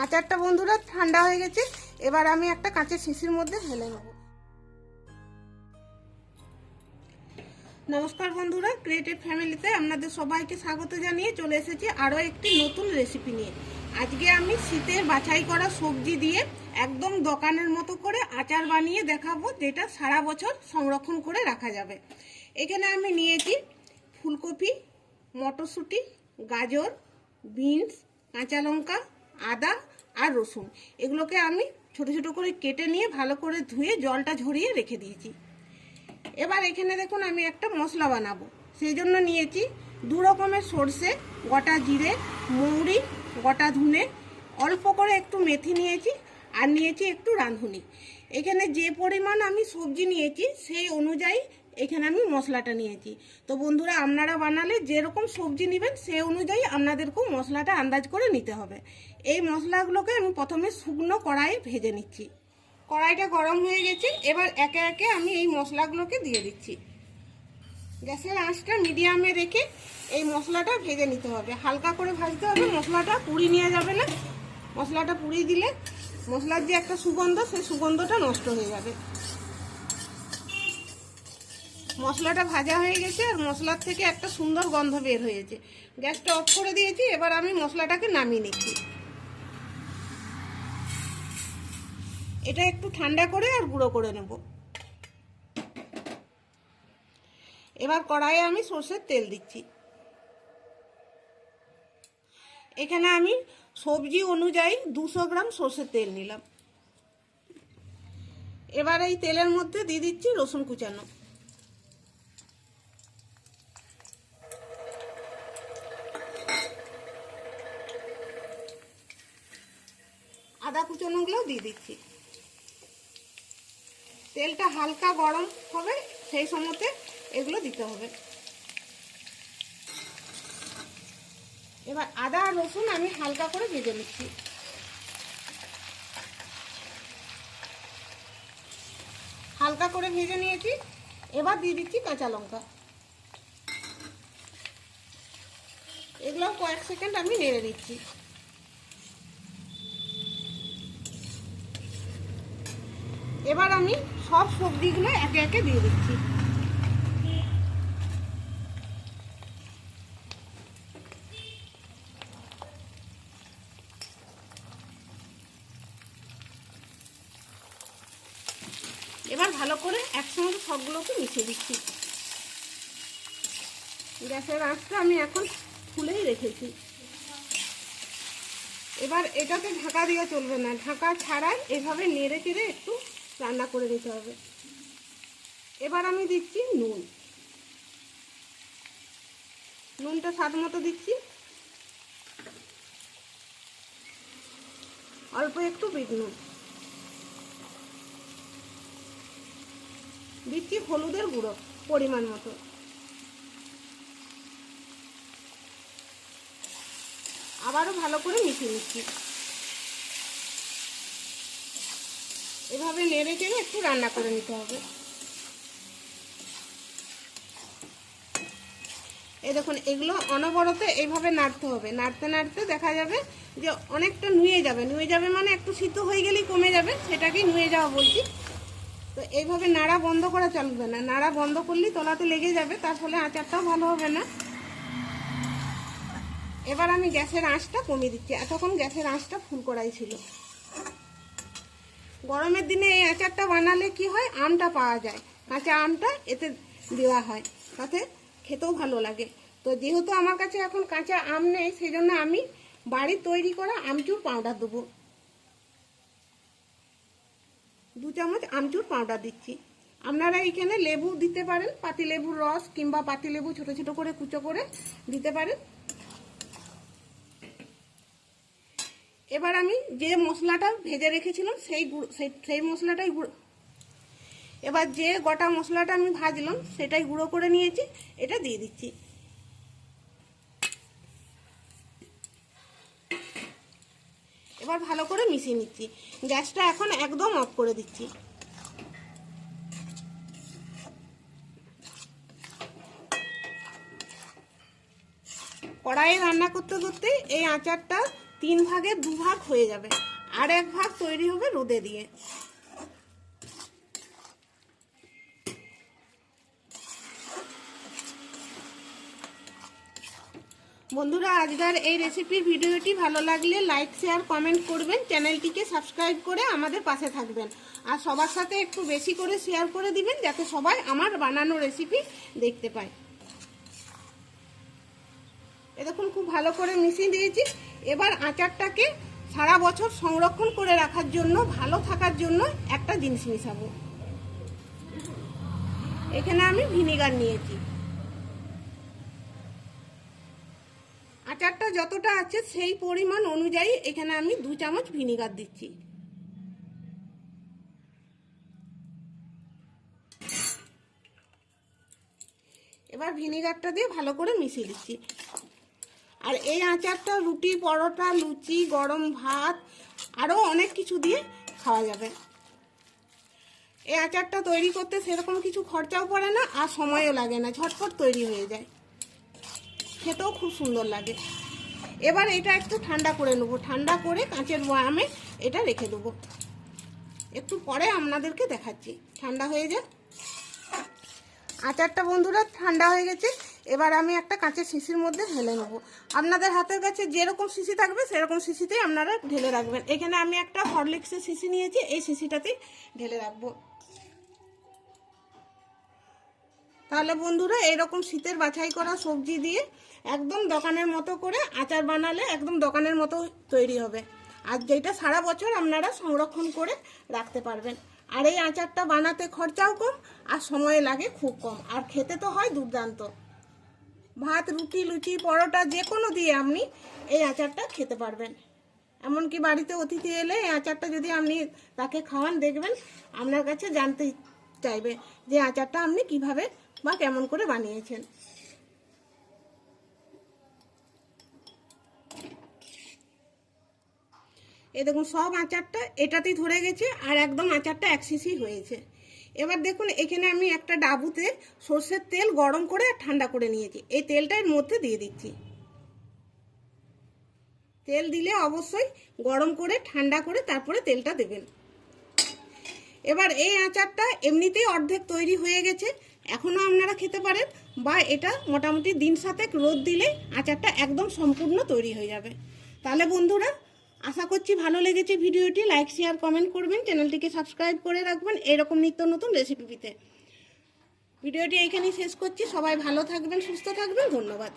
আচারটা বন্ধুরা ঠান্ডা হয়ে গেছে, এবার আমি একটা কাঁচের শিশির মধ্যে ঢেলে নেব। নমস্কার বন্ধুরা, ক্রিয়েটিভ ফ্যামিলিতে আপনাদের সবাইকে স্বাগত জানিয়ে চলে এসেছি আরও একটি নতুন রেসিপি নিয়ে। আজকে আমি শীতের বাছাই করা সবজি দিয়ে একদম দোকানের মতো করে আচার বানিয়ে দেখাবো, যেটা সারা বছর সংরক্ষণ করে রাখা যাবে। এখানে আমি নিয়েছি ফুলকপি, মটরশুঁটি, গাজর, বিনস, কাঁচা লঙ্কা, আদা আর রসুন। এগুলোকে আমি ছোট ছোট করে কেটে নিয়ে ভালো করে ধুয়ে জলটা ঝরিয়ে রেখে দিয়েছি। এবার এখানে দেখুন আমি একটা মশলা বানাবো, সেই জন্য নিয়েছি 2 রকমের সর্ষে, গোটা জিরে, মৌরি, গোটা ধনে, অল্প করে একটু মেথি নিয়েছি, আর নিয়েছি একটু রাঁধুনি। এখানে যে পরিমাণ আমি সবজি নিয়েছি সেই অনুযায়ী এখানে আমি মশলাটা নিয়েছি। তো বন্ধুরা, আপনারা বানালে যেরকম সবজি নেবেন সেই অনুযায়ী আপনাদেরকেও মশলাটা আন্দাজ করে নিতে হবে। এই মশলাগুলোকে আমি প্রথমে শুকনো কড়াইয়ে ভেজে নিচ্ছি। কড়াইটা গরম হয়ে গেছে, এবার একে একে আমি এই মশলাগুলোকে দিয়ে দিচ্ছি। গ্যাসের আঁচটা মিডিয়ামে রেখে এই মশলাটা ভেজে নিতে হবে, হালকা করে ভাজতে হবে। মশলাটা পুড়িয়ে নেওয়া যাবে না, মশলাটা পুড়িয়ে দিলে মশলার যে একটা সুগন্ধ, সেই সুগন্ধটা নষ্ট হয়ে যাবে। মশলাটা ভাজা হয়ে গেছে আর মশলার থেকে একটা সুন্দর গন্ধ বের হয়েছে। গ্যাসটা অফ করে দিয়েছি, এবার আমি মশলাটাকে নামিয়ে নিচ্ছি। এটা একটু ঠান্ডা করে আর গুঁড়ো করে নেব। এবার কড়াইয়ে আমি সরষের তেল দিচ্ছি। এখানে আমি সবজি অনুযায়ী 200 গ্রাম সরষের তেল নিলাম। এবার এই তেলের মধ্যে দিয়ে দিচ্ছি রসুন কুচানো, আদা কুচানোগুলোও দিয়ে দিচ্ছি। তেলটা হালকা গরম হবে সেই সময়তে এগুলো দিতে হবে। এবার আদা আর রসুন আমি হালকা করে ভেজে নিচ্ছি। হালকা করে ভেজে নিয়েছি, এবার দিয়ে দিচ্ছি কাঁচা লঙ্কা। এগুলো কয়েক সেকেন্ড আমি নেড়ে নিচ্ছি। এবার আমি সব সবজিগুলো একে একে দিয়ে দিচ্ছি। এবার ভালো করে একসঙ্গে সবগুলোকে মিশিয়ে দিচ্ছি। গ্যাসের আঁচটা আমি এখন ফুলেই রেখেছি। এবার এটাতে ঢাকা দিয়ে চলবে না, ঢাকা ছাড়াই এভাবে নেড়ে চেড়ে একটু রান্না করে নিতে হবে। এবার আমি দিচ্ছি নুন। নুনটা স্বাদ মতো দিচ্ছি, অল্প একটু বিট নুন দিচ্ছি, হলুদের গুঁড়ো পরিমাণ মতো। আবারও ভালো করে মিশিয়ে নিচ্ছি। এভাবে নেড়ে চেড়ে একটু রান্না করে নিতে হবে। এই দেখুন, এগুলো অনবরত এইভাবে নাড়তে হবে। নাড়তে নাড়তে দেখা যাবে যে অনেকটা নুয়ে যাবে। নুয়ে যাবে মানে একটু সিদ্ধ হয়ে গেলেই কমে যাবে, সেটাকেই নুয়ে যাওয়া বলছি। তো এইভাবে নাড়া বন্ধ করা চলবে না, নাড়া বন্ধ করলেই তলাতে লেগে যাবে, তার ফলে আচারটাও ভালো হবে না। এবার আমি গ্যাসের আঁচটা কমিয়ে দিচ্ছি। এতক্ষণ গ্যাসের আঁচটা ফুল করাই ছিল। গরমের দিনে এই আচারটা বানালে কি হয়, আমটা পাওয়া যায়, কাঁচা আমটা এতে দেওয়া হয়, তাতে খেতেও ভালো লাগে। তো যেহেতু আমার কাছে এখন কাঁচা আম নেই, সেই জন্য আমি বাড়ির তৈরি করা আমচুর পাউডার দেবো। 2 চামচ আমচুর পাউডার দিচ্ছি। আপনারা এখানে লেবু দিতে পারেন, পাতিলেবুর রস কিংবা পাতিলেবু ছোট ছোট করে কুচো করে দিতে পারেন। এবার আমি যে মশলাটা ভেজে রেখেছিলাম সেই মশলাটাই এবার যে গোটা মশলাটা আমি ভাজলাম সেটাই গুঁড়ো করে নিয়েছি, এটা দিয়ে দিচ্ছি। এবার ভালো করে মিশিয়ে নিচ্ছি। গ্যাসটা এখন একদম অফ করে দিচ্ছি। কড়াইয়ে রান্না করতে করতে এই আচারটা 3 ভাগের 2 ভাগ হয়ে যাবে, আর 1 ভাগ তৈরি হবে রোদে দিয়ে। বন্ধুরা, আজকের এই রেসিপির ভিডিওটি ভালো লাগলে লাইক শেয়ার কমেন্ট করবেন, চ্যানেলটিকে সাবস্ক্রাইব করে আমাদের পাশে থাকবেন, আর সবার সাথে একটু বেশি করে শেয়ার করে দিবেন যাতে সবাই আমার বানানো রেসিপি দেখতে পায়। এ দেখুন খুব ভালো করে মিশিয়ে দিয়েছি। এবার আচারটাকে সারা বছর সংরক্ষণ করে রাখার জন্য, ভালো থাকার জন্য একটা জিনিস মিশাবো। এখানে আমি ভিনিগার নিয়েছি। আচারটা যতটা আছে সেই পরিমাণ অনুযায়ী এখানে আমি 2 চামচ ভিনিগার দিচ্ছি। এবার ভিনিগারটা দিয়ে ভালো করে মিশিয়ে দিচ্ছি। আর এই আচারটা রুটি, পরোটা, লুচি, গরম ভাত আরও অনেক কিছু দিয়ে খাওয়া যাবে। এই আচারটা তৈরি করতে সেরকম কিছু খরচাও পড়ে না, আর সময়ও লাগে না, ঝটপট তৈরি হয়ে যায়, খেতেও খুব সুন্দর লাগে। এবার এটা একটু ঠান্ডা করে নেবো, ঠান্ডা করে কাঁচের বয়ামে এটা রেখে দেবো। একটু পরে আপনাদেরকে দেখাচ্ছি, ঠান্ডা হয়ে যায়। আচারটা বন্ধুরা ঠান্ডা হয়ে গেছে। এবার আমি একটা কাঁচের শিশির মধ্যে ঢেলে নেবো। আপনাদের হাতের কাছে যেরকম শিশি থাকবে সেরকম শিশিতেই আপনারা ঢেলে রাখবেন। এখানে আমি একটা হরলিক্সের শিশি নিয়েছি, এই শিশিটাতেই ঢেলে রাখবো। তাহলে বন্ধুরা, এরকম শীতের বাছাই করা সবজি দিয়ে একদম দোকানের মতো করে আচার বানালে একদম দোকানের মতো তৈরি হবে, আর যেটা সারা বছর আপনারা সংরক্ষণ করে রাখতে পারবেন। আর এই আচারটা বানাতে খরচাও কম, আর সময় লাগে খুব কম, আর খেতে তো হয় দুর্দান্ত। ভাত, রুটি, লুচি, পরোটা যে কোনো দিয়ে আপনি এই আচারটা খেতে পারবেন। এমনকি বাড়িতে অতিথি এলে এই আচারটা যদি আপনি তাকে খাওয়ান, দেখবেন আপনার কাছে জানতে চাইবে যে আচারটা আপনি কিভাবে বা কেমন করে বানিয়েছেন। এই দেখুন সব আচারটা এটাতেই ধরে গেছে, আর একদম আচারটা এক শিশি হয়েছে। এবার দেখুন এখানে আমি একটা ডাবুতে সর্ষের তেল গরম করে ঠান্ডা করে নিয়েছি, এই তেলটা এর মধ্যে দিয়ে দিচ্ছি। তেল দিলে অবশ্যই গরম করে ঠান্ডা করে তারপরে তেলটা দেবেন। এবার এই আচারটা এমনিতেই অর্ধেক তৈরি হয়ে গেছে, এখনও আপনারা খেতে পারেন, বা এটা মোটামুটি দিন 7 রোদ দিলে আচারটা একদম সম্পূর্ণ তৈরি হয়ে যাবে। তাহলে বন্ধুরা, আশা করছি ভালো লেগেছে ভিডিওটি। লাইক শেয়ার কমেন্ট করবেন, চ্যানেলটিকে সাবস্ক্রাইব করে রাখবেন এরকম নিত্য নতুন রেসিপি পেতে। ভিডিওটি এইখানেই শেষ করছি। সবাই ভালো থাকবেন, সুস্থ থাকবেন, ধন্যবাদ।